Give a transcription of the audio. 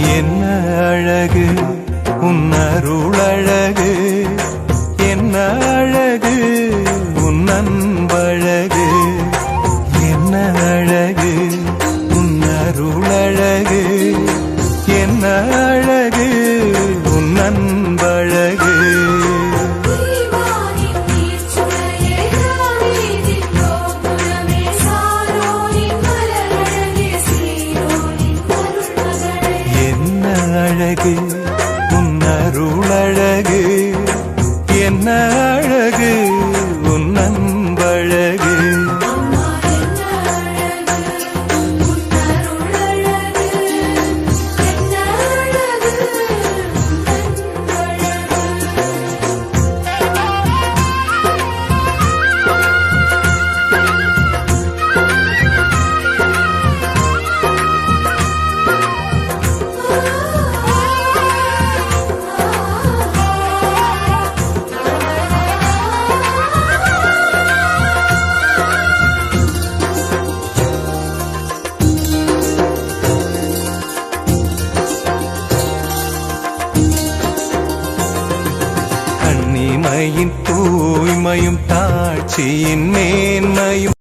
என்ன அழகு உன்னருளழகு, என்ன அழகு உன் அன்பழகு, என்ன அழகு உன்னருளழகு, என்ன அழகு உன் அன்பழகு. அழகு உன்னருளழகு, என்ன அழகு உன் அன்பழகு. தூய்மையும் தாட்சியின் மேன்மையும்